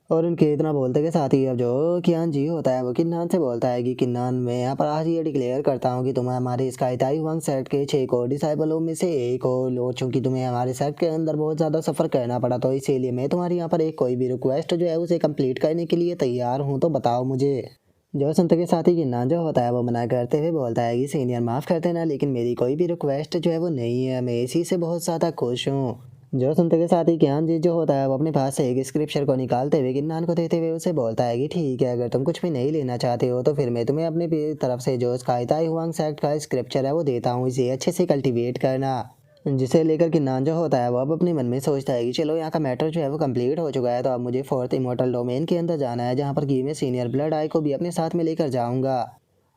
और उनके इतना बोलते के साथ ही अब जो कियान जी होता है वो किन्नान से बोलता है कि किन्नान, मैं यहाँ पर आज ये डिक्लेयर करता हूँ कि तुम हमारे स्काई ताई हुआंग सेक्ट के 6 को डिसाइबलों में से एक हो। और चूंकि तुम्हें हमारे सेक्ट के अंदर बहुत ज़्यादा सफ़र करना पड़ा तो इसीलिए मैं तुम्हारी यहाँ पर एक कोई भी रिक्वेस्ट जो है उसे कंप्लीट करने के लिए तैयार हूँ, तो बताओ मुझे। जो सुनते के साथ ही किन्नान जो होता है वो मना करते हुए बोलता है कि सीनियर माफ़ कर देना, लेकिन मेरी कोई भी रिक्वेस्ट जो है वो नहीं है, मैं इसी से बहुत ज़्यादा खुश हूँ। जो सुनते के साथ ही ज्ञान जी जो होता है वो अपने पास से एक स्क्रिप्चर को निकालते हुए किन्नान को देते हुए उसे बोलता है कि ठीक है, अगर तुम कुछ भी नहीं लेना चाहते हो तो फिर मैं तुम्हें अपनी तरफ से जो स्काई ताई हुआंग सेक्ट का स्क्रिप्चर है वो देता हूँ, इसे अच्छे से कल्टीवेट करना। जिसे लेकर किन्नान जो होता है वो अब अपने मन में सोचता है कि चलो यहाँ का मैटर जो है वो कंप्लीट हो चुका है, तो अब मुझे फोर्थ इमोर्टल डोमेन के अंदर जाना है, जहाँ पर कि मैं सीनियर ब्लड आई को भी अपने साथ में लेकर जाऊँगा।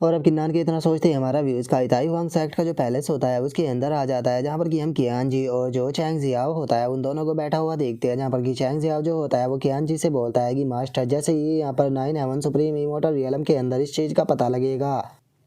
और अब किन्नान की इतना सोचते ही हमारा व्यूज का इताई हुआंग सेक्ट का जो पैलेस होता है उसके अंदर आ जाता है, जहाँ पर कि हम कियान जी और जो चैंग जियाओ होता है उन दोनों को बैठा हुआ देखते हैं। जहाँ पर कि चैंग जियाओ जो होता है वो कियान जी से बोलता है कि मास्टर, जैसे ही यहाँ पर 9 हेवन सुप्रीम इमोर्टल रियलम के अंदर इस चीज़ का पता लगेगा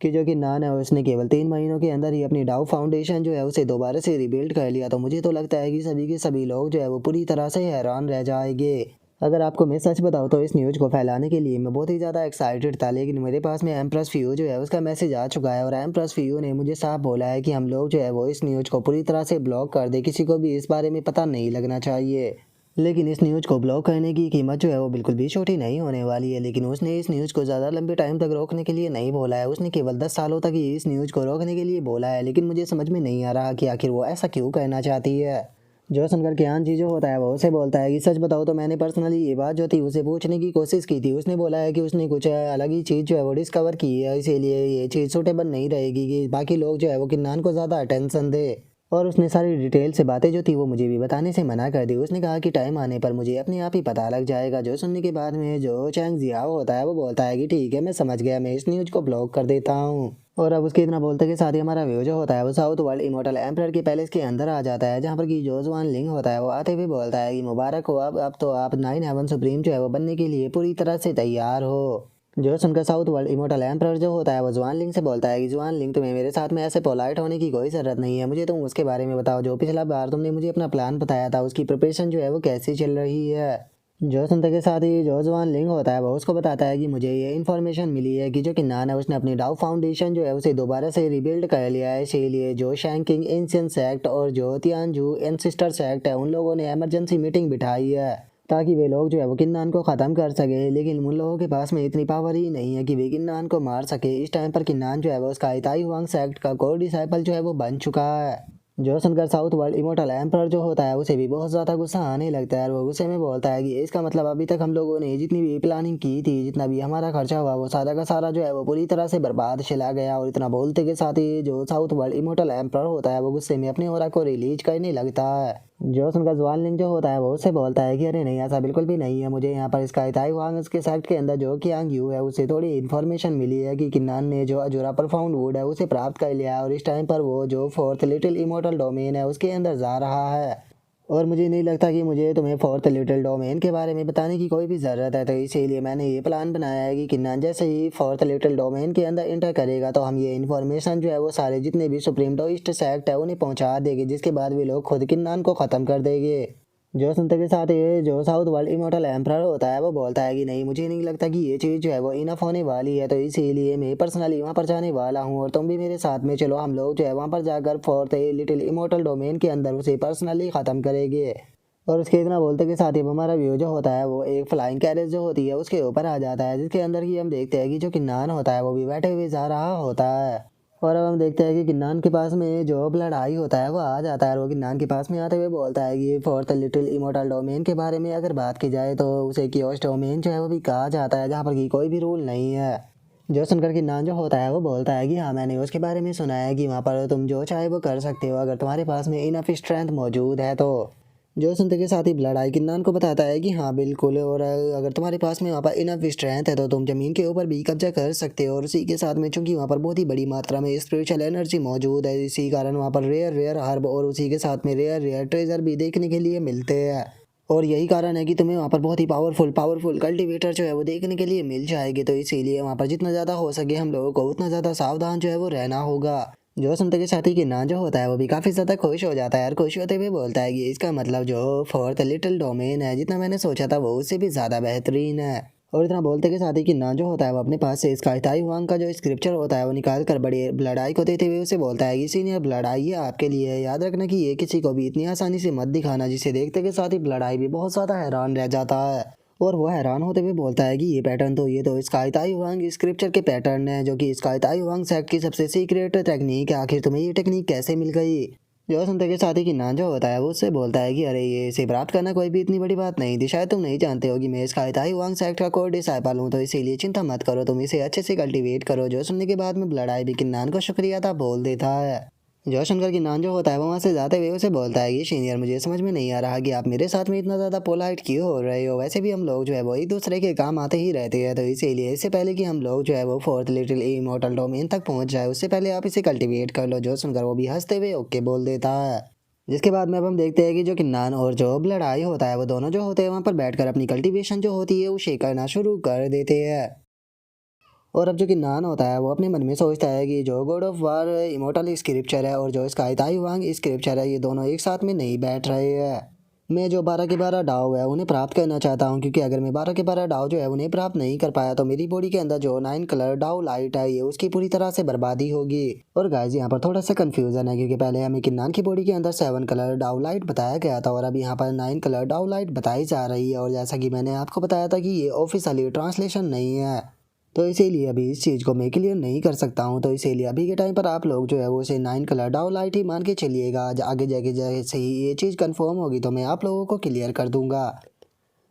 कि जो किन्नान है उसने केवल 3 महीनों के अंदर ही अपनी डाउ फाउंडेशन जो है उसे दोबारा से रिबिल्ड कर लिया, तो मुझे तो लगता है कि सभी के सभी लोग जो है वो पूरी तरह से हैरान रह जाएंगे। अगर आपको मैं सच बताऊं तो इस न्यूज़ को फैलाने के लिए मैं बहुत ही ज़्यादा एक्साइटेड था, लेकिन मेरे पास में एम्प्रेस फ्यू जो है उसका मैसेज आ चुका है और एम्प्रेस फ्यू ने मुझे साफ बोला है कि हम लोग जो है वो इस न्यूज़ को पूरी तरह से ब्लॉक कर दे, किसी को भी इस बारे में पता नहीं लगना चाहिए। लेकिन इस न्यूज़ को ब्लॉक करने की कीमत जो है वो बिल्कुल भी छोटी नहीं होने वाली है, लेकिन उसने इस न्यूज़ को ज़्यादा लंबे टाइम तक रोकने के लिए नहीं बोला है, उसने केवल 10 सालों तक ही इस न्यूज़ को रोकने के लिए बोला है। लेकिन मुझे समझ में नहीं आ रहा कि आखिर वो ऐसा क्यों करना चाहती है। जो सुनकर कियान जी जो होता है वो उसे बोलता है कि सच बताओ तो मैंने पर्सनली ये बात जो थी उसे पूछने की कोशिश की थी। उसने बोला है कि उसने कुछ अलग ही चीज़ जो है वो डिस्कवर की है, इसीलिए ये चीज़ सूटेबल नहीं रहेगी कि बाकी लोग जो है वो किन्नान को ज़्यादा अटेंशन दे। और उसने सारी डिटेल से बातें जो थी वो मुझे भी बताने से मना कर दी। उसने कहा कि टाइम आने पर मुझे अपने आप ही पता लग जाएगा। जो सुनने के बाद में जो चैंग जियाओ होता है वो बोलता है कि ठीक है, मैं समझ गया, मैं इस न्यूज़ को ब्लॉक कर देता हूँ। और अब उसके इतना बोलते के साथ ही हमारा व्यू जो होता है वो साउथ वर्ल्ड इमोर्टल एम्परर के पैलेस के अंदर आ जाता है, जहाँ पर कि जो जुआन लिंग होता है वो आते हुए बोलता है कि मुबारक हो, अब तो आप 9 हेवन सुप्रीम जो है वो बनने के लिए पूरी तरह से तैयार हो। जो सुनकर साउथ वर्ल्ड इमोर्टल एम्परर जो होता है वो जुआन लिंग से बोलता है कि जुआन लिंग, तुम्हें मेरे साथ में ऐसे पोलाइट होने की कोई ज़रूरत नहीं है, मुझे तुम उसके बारे में बताओ, जो पिछला बार तुमने मुझे अपना प्लान बताया था उसकी प्रिपरेशन जो है वो कैसी चल रही है। जो सुनते के साथ ही जो जुआन लिंग होता है वो उसको बताता है कि मुझे ये इन्फॉर्मेशन मिली है कि जो किन्नान है उसने अपनी डाउ फाउंडेशन जो है उसे दोबारा से रिबिल्ड कर लिया है, इसीलिए जो शैंकिंग एंशिएंट सेक्ट और जो तियानजू एंसिस्टर सेक्ट है उन लोगों ने इमरजेंसी मीटिंग बिठाई है ताकि वे लोग जो है वो किन्नान को ख़त्म कर सके। लेकिन उन लोगों के पास में इतनी पावर ही नहीं है कि वे किन्नान को मार सके। इस टाइम पर किन्नान जो है वो उसका इताई हुआंग सेक्ट का कोर डिसाइपल जो है वो बन चुका है। जो सुनकर साउथ वर्ल्ड इमोर्टल एम्परर जो होता है उसे भी बहुत ज़्यादा गुस्सा आने लगता है और वो गुस्से में बोलता है कि इसका मतलब अभी तक हम लोगों ने जितनी भी प्लानिंग की थी, जितना भी हमारा खर्चा हुआ, वो सारा का सारा जो है वो पूरी तरह से बर्बाद चला गया। और इतना बोलते के साथ ही जो साउथ वर्ल्ड इमोर्टल एम्परर होता है वो गुस्से में अपने ऑरा को रिलीज करने लगता है। जो सुनकर जुआनलिंग जो होता है वो उससे बोलता है कि अरे नहीं, ऐसा बिल्कुल भी नहीं है, मुझे यहाँ पर इसका इताई हुआंग के सेक्ट के अंदर जो कियांग यू है उससे थोड़ी इन्फॉर्मेशन मिली है कि किन्नान ने जो अजूरा परफाउंड वुड है उसे प्राप्त कर लिया है और इस टाइम पर वो जो फोर्थ लिटिल इमोर्टल डोमेन है उसके अंदर जा रहा है। और मुझे नहीं लगता कि मुझे तुम्हें फोर्थ लिटिल डोमेन के बारे में बताने की कोई भी ज़रूरत है, तो इसीलिए मैंने ये प्लान बनाया है कि किन्नान जैसे ही फोर्थ लिटिल डोमेन के अंदर इंटर करेगा तो हम ये इन्फॉर्मेशन जो है वो सारे जितने भी सुप्रीम डोइस्ट सेक्ट है उन्हें पहुंचा देंगे, जिसके बाद वे लोग खुद किन्नान को ख़त्म कर देंगे। जो सुनते के साथ ये जो साउथ वर्ल्ड इमोर्टल एम्परर होता है वो बोलता है कि नहीं, मुझे नहीं लगता कि ये चीज़ जो है वो इनफ होने वाली है, तो इसीलिए मैं पर्सनली वहाँ पर जाने वाला हूँ और तुम भी मेरे साथ में चलो। हम लोग जो है वहाँ पर जाकर फोर्थ लिटिल इमोर्टल डोमेन के अंदर उसे पर्सनली ख़त्म करेंगे। और उसके इतना बोलते के साथ ही हमारा व्यू जो होता है वो एक फ्लाइंग कैरेज जो होती है उसके ऊपर आ जाता है, जिसके अंदर ही हम देखते हैं कि जो किन्नान होता है वो भी बैठे हुए जा रहा होता है। और अब हम देखते हैं कि किन्नान के पास में जो ब्लड आई होता है वो आ जाता है और वो किन्नान के पास में आते हुए बोलता है कि फोर्थ लिटिल इमोर्टल डोमेन के बारे में अगर बात की जाए तो उसे कियोस डोमेन जो है वो भी कहा जाता है, जहाँ पर कि कोई भी रूल नहीं है। जो सुनकर किन्नान जो होता है वो बोलता है कि हाँ, मैंने उसके बारे में सुना है कि वहाँ पर तुम जो चाहे वो कर सकते हो अगर तुम्हारे पास में इनफ स्ट्रेंथ मौजूद है तो। जो सुनते के साथ ही ब्लड आई किन्नान को बताता है कि हाँ बिल्कुल, और अगर तुम्हारे पास में वहाँ पर इनफ स्ट्रेंथ है तो तुम ज़मीन के ऊपर भी कब्जा कर सकते हो। और उसी के साथ में चूंकि वहाँ पर बहुत ही बड़ी मात्रा में स्पिरिचुअल एनर्जी मौजूद है, इसी कारण वहाँ पर रेयर रेयर हर्ब और उसी के साथ में रेयर रेयर ट्रेजर भी देखने के लिए मिलते हैं। और यही कारण है कि तुम्हें वहाँ पर बहुत ही पावरफुल पावरफुल कल्टीवेटर जो है वो देखने के लिए मिल जाएगी, तो इसीलिए वहाँ पर जितना ज़्यादा हो सके हम लोगों को उतना ज़्यादा सावधान जो है वो रहना होगा। जो सुनते के साथ ही किन्नान जो होता है वो भी काफ़ी ज़्यादा खुश हो जाता है और खुश होते हुए बोलता है कि इसका मतलब जो फोर्थ लिटिल डोमेन है जितना मैंने सोचा था वो उससे भी ज़्यादा बेहतरीन है। और इतना बोलते के साथ ही किन्नान जो होता है वो अपने पास से इसका ताई हुआंग का जो स्क्रिप्चर होता है वो निकाल कर बड़ी ब्लड आई को देते हुए उसे बोलता है कि सीनियर ब्लड आई है आपके लिए, याद रखना कि ये किसी को भी इतनी आसानी से मत दिखाना। जिसे देखते के साथ ही ब्लड आई भी बहुत ज़्यादा हैरान रह जाता है और वो हैरान होते हुए बोलता है कि ये तो स्काई ताई हुआंग स्क्रिप्चर के पैटर्न है जो कि स्काई ताई हुआंग सेक्ट की सबसे सीक्रेट टेक्निक है। आखिर तुम्हें ये टेक्निक कैसे मिल गई? जो सुनते के साथ ही किन्नान जो होता है वो उससे बोलता है कि अरे ये इसे प्राप्त करना कोई भी इतनी बड़ी बात नहीं थी, शायद तुम नहीं जानते हो कि मैं स्काई ताई हुआंग सेक्ट का कोर डिसाइपल हूँ, तो इसीलिए चिंता मत करो, तुम इसे अच्छे से कल्टीवेट करो। जो सुनने के बाद में ब्लड आई भी किन्नान को शुक्रिया था बोल देता है। जो सुनकर किन्नान जो होता है वो वहाँ से जाते हुए उसे बोलता है कि सीनियर मुझे समझ में नहीं आ रहा कि आप मेरे साथ में इतना ज़्यादा पोलाइट क्यों हो रहे हो, वैसे भी हम लोग जो है वो एक दूसरे के काम आते ही रहते हैं, तो इसीलिए इससे पहले कि हम लोग जो है वो फोर्थ लिटिल इमॉर्टल डोमेन तक पहुँच जाए उससे पहले आप इसे कल्टीवेट कर लो। जो सुनकर वो भी हंसते हुए ओके बोल देता है। जिसके बाद में अब हम देखते हैं कि जो किन्नान और जो ब्लड आई होता है वो दोनों जो होते हैं वहाँ पर बैठकर अपनी कल्टीवेशन जो होती है वो शेक करना शुरू कर देते हैं। और अब जो किन्नान होता है वो अपने मन में सोचता है कि जो God of war immortal scripture है और जो स्काई ताई हुआंग स्क्रिप्चर है ये दोनों एक साथ में नहीं बैठ रहे हैं। मैं जो 12 के 12 डाव है उन्हें प्राप्त करना चाहता हूँ, क्योंकि अगर मैं 12 के 12 डाव जो है उन्हें प्राप्त नहीं कर पाया तो मेरी बॉडी के अंदर जो 9 कलर डाव लाइट है ये उसकी पूरी तरह से बर्बादी होगी। और गाइस यहाँ पर थोड़ा सा कंफ्यूजन है, क्योंकि पहले हमें किन्नान की बॉडी के अंदर 7 कलर डाव लाइट बताया गया था और अब यहाँ पर 9 कलर डाव लाइट बताई जा रही है। और जैसा कि मैंने आपको बताया था कि ये ऑफिशियली ट्रांसलेशन नहीं है, तो इसीलिए अभी इस चीज़ को मैं क्लियर नहीं कर सकता हूँ। तो इसीलिए अभी के टाइम पर आप लोग जो है वो इसे 9 कलर डाउ लाइट ही मान के चलिएगा। आज आगे जाके जैसे ही ये चीज़ कंफर्म होगी तो मैं आप लोगों को क्लियर कर दूंगा।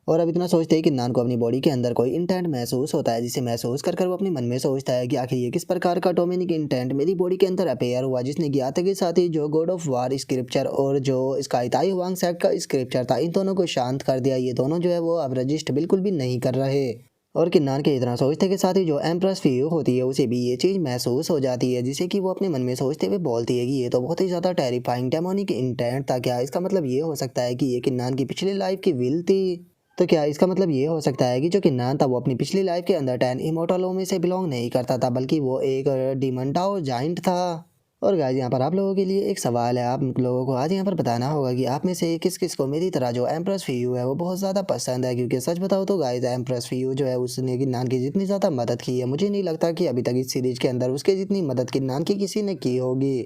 और अब इतना सोचते हैं कि नान को अपनी बॉडी के अंदर कोई इंटेंट महसूस होता है, जिसे महसूस कर वो अपने मन में सोचता है कि आखिर ये किस प्रकार का डोमिनिक इंटेंट मेरी बॉडी के अंदर अपेयर हुआ, जिसने कि आते के साथ ही जो गॉड ऑफ वार स्क्रिप्चर और जो स्काई ताई हुआंग सेक्ट का स्क्रिप्चर था इन दोनों को शांत कर दिया। ये दोनों जो है वो अब रजिस्ट बिल्कुल भी नहीं कर रहे। और किन्नान के इतना सोचते के साथ ही जो एम्प्रेस फीयू होती है उसे भी ये चीज़ महसूस हो जाती है, जिसे कि वो अपने मन में सोचते हुए बोलती है कि ये तो बहुत ही ज़्यादा टेरिफाइंग डेमोनिक इंटेंट था। क्या इसका मतलब ये हो सकता है कि ये किन्नान की पिछली लाइफ की विल थी? तो क्या इसका मतलब ये हो सकता है कि जो किन्नान था वो अपनी पिछली लाइफ के अंदर 10 इमोर्टलों में से बिलोंग नहीं करता था, बल्कि वो एक डीमन टाओ जाइंट था? और गाइस यहाँ पर आप लोगों के लिए एक सवाल है, आप लोगों को आज यहाँ पर बताना होगा कि आप में से किस किस को मेरी तरह जो एम्प्रेस फीयू है वो बहुत ज़्यादा पसंद है। क्योंकि सच बताओ तो गाइस एम्प्रेस फीयू जो है उसने किन्नान की जितनी ज़्यादा मदद की है, मुझे नहीं लगता कि अभी तक इस सीरीज के अंदर उसके जितनी मदद किन्नान की किसी ने की होगी।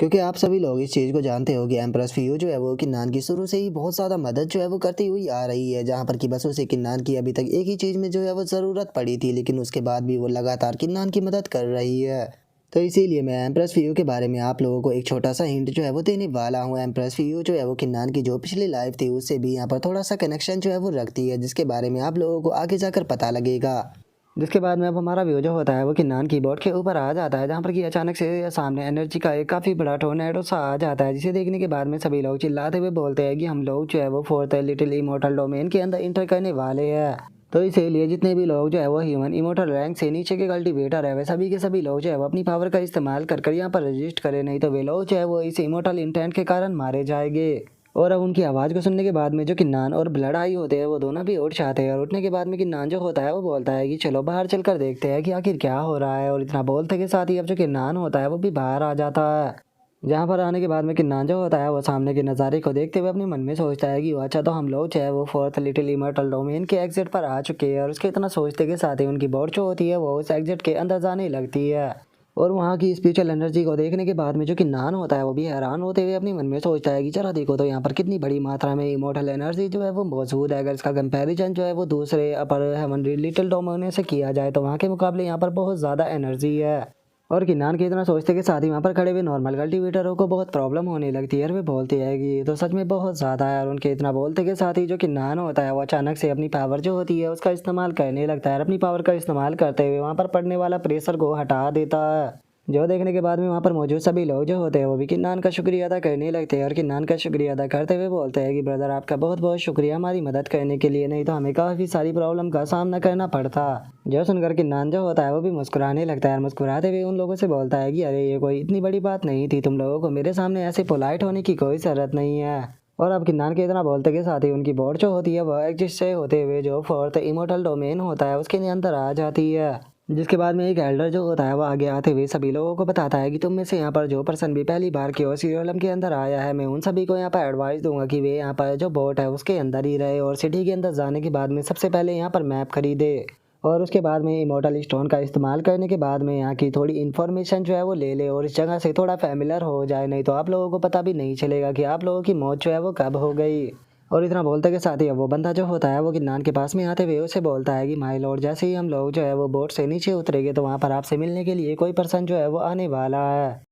क्योंकि आप सभी लोग इस चीज़ को जानते हो कि एम्प्रेस फीयू जो है वो किन्नान की शुरू से ही बहुत ज़्यादा मदद जो है वो करती हुई आ रही है, जहाँ पर कि बस उसे किन्नान की अभी तक एक ही चीज़ में जो है वो ज़रूरत पड़ी थी, लेकिन उसके बाद भी वो लगातार किन्नान की मदद कर रही है। तो इसीलिए मैं एम्प्रेस फीयू के बारे में आप लोगों को एक छोटा सा हिंट जो है वो देने वाला हूँ। एम्प्रेस फीयू जो है वो किन्नान की जो पिछली लाइफ थी उससे भी यहाँ पर थोड़ा सा कनेक्शन जो है वो रखती है, जिसके बारे में आप लोगों को आगे जाकर पता लगेगा। जिसके बाद में अब हमारा व्यू जो होता है वो किन्नान कीबोर्ड के ऊपर आ जाता है, जहाँ पर कि अचानक से सामने एनर्जी का एक काफ़ी बड़ा टोर्नेडो सा आ जाता है, जिसे देखने के बाद में सभी लोग चिल्लाते हुए बोलते हैं कि हम लोग जो है वो फोर्थ लिटिल इमोर्टल डोमेन के अंदर इंटर करने वाले हैं। तो इसीलिए जितने भी लोग जो है वो ह्यूमन इमोर्टल रैंक से नीचे के कल्टीवेटर है वे सभी के सभी लोग जो है वो अपनी पावर का इस्तेमाल कर यहाँ पर रजिस्ट करें, नहीं तो वे लोग जो है वो इस इमोर्टल इंटेंट के कारण मारे जाएंगे। और अब उनकी आवाज़ को सुनने के बाद में जो किन्नान और ब्लड आई होते हैं वो दोनों भी उठ जाते हैं। और उठने के बाद में किन्नान जो होता है वो बोलता है कि चलो बाहर चलकर देखते हैं कि आखिर क्या हो रहा है। और इतना बोलते के साथ ही अब जो किन्नान होता है वो भी बाहर आ जाता है। जहाँ पर आने के बाद में किन्नान जो होता है वो सामने के नज़ारे को देखते हुए अपने मन में सोचता है कि अच्छा तो हम लोग जो है वो फोर्थ लिटिल इमॉर्टल डोमेन के एग्जिट पर आ चुके हैं। और उसके इतना सोचते के साथ ही उनकी बॉडी जो होती है वो उस एग्जिट के अंदर जाने लगती है। और वहाँ की स्पिरिचुअल एनर्जी को देखने के बाद में जो किन्नान होता है वो भी हैरान होते हुए अपने मन में सोचता है कि जरा देखो तो यहाँ पर कितनी बड़ी मात्रा में इमोर्टल एनर्जी जो है वो मौजूद है। अगर इसका कंपैरिजन जो है वो दूसरे अपर हेवनली लिटिल डोमेन से किया जाए तो वहाँ के मुकाबले यहाँ पर बहुत ज़्यादा एनर्जी है। और किन्नान के इतना सोचते के साथ ही वहाँ पर खड़े हुए नॉर्मल कल्टीवेटरों को बहुत प्रॉब्लम होने लगती है और वे बोलते हैं कि ये तो सच में बहुत ज़्यादा है। और उनके इतना बोलते के साथ ही जो किन्नान होता है वो अचानक से अपनी पावर जो होती है उसका इस्तेमाल करने लगता है और अपनी पावर का इस्तेमाल करते हुए वहाँ पर पड़ने वाला प्रेशर को हटा देता है। जो देखने के बाद में वहाँ पर मौजूद सभी लोग जो होते हैं वो भी किन्नान का शुक्रिया अदा करने लगते हैं और किन्नान का शुक्रिया अदा करते हुए बोलते हैं कि ब्रदर आपका बहुत बहुत शुक्रिया हमारी मदद करने के लिए, नहीं तो हमें काफ़ी सारी प्रॉब्लम का सामना करना पड़ता। जो सुनकर किन्नान जो होता है वो भी मुस्कुराने लगता है और मुस्कुराते हुए उन लोगों से बोलता है कि अरे ये कोई इतनी बड़ी बात नहीं थी, तुम लोगों को मेरे सामने ऐसे पोलाइट होने की कोई ज़रूरत नहीं है। और अब किन्नान के इतना बोलते के साथ ही उनकी बॉडी जो होती है वह एग्जिस्ट से होते हुए जो फोर्थ इमोर्टल डोमेन होता है उसके अंदर आ जाती है। जिसके बाद में एक एल्डर जो होता है वो आगे आते हुए सभी लोगों को बताता है कि तुम में से यहाँ पर जो पर्सन भी पहली बार की सीरियलम के अंदर आया है, मैं उन सभी को यहाँ पर एडवाइस दूंगा कि वे यहाँ पर जो बोट है उसके अंदर ही रहे और सिटी के अंदर जाने के बाद में सबसे पहले यहाँ पर मैप खरीदे और उसके बाद में इमोर्टल स्टोन का इस्तेमाल करने के बाद में यहाँ की थोड़ी इन्फॉर्मेशन जो है वो ले ले और इस जगह से थोड़ा फैमिलियर हो जाए, नहीं तो आप लोगों को पता भी नहीं चलेगा कि आप लोगों की मौत जो है वो कब हो गई। और इतना बोलते के साथ ही अब वो बंदा जो होता है वो गिरनान के पास में आते हुए उसे बोलता है कि माय लॉर्ड, जैसे ही हम लोग जो है वो बोट से नीचे उतरेंगे तो वहाँ पर आपसे मिलने के लिए कोई पर्सन जो है वो आने वाला है।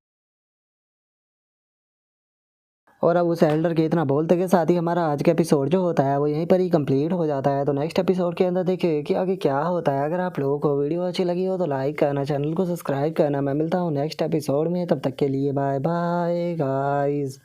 और अब उस एल्डर के इतना बोलते के साथ ही हमारा आज का एपिसोड जो होता है वो यहीं पर ही कंप्लीट हो जाता है। तो नेक्स्ट एपिसोड के अंदर देखिए कि आगे क्या होता है। अगर आप लोगों को वीडियो अच्छी लगी हो तो लाइक करना, चैनल को सब्सक्राइब करना। मैं मिलता हूँ नेक्स्ट एपिसोड में, तब तक के लिए बाय बाय गाइस।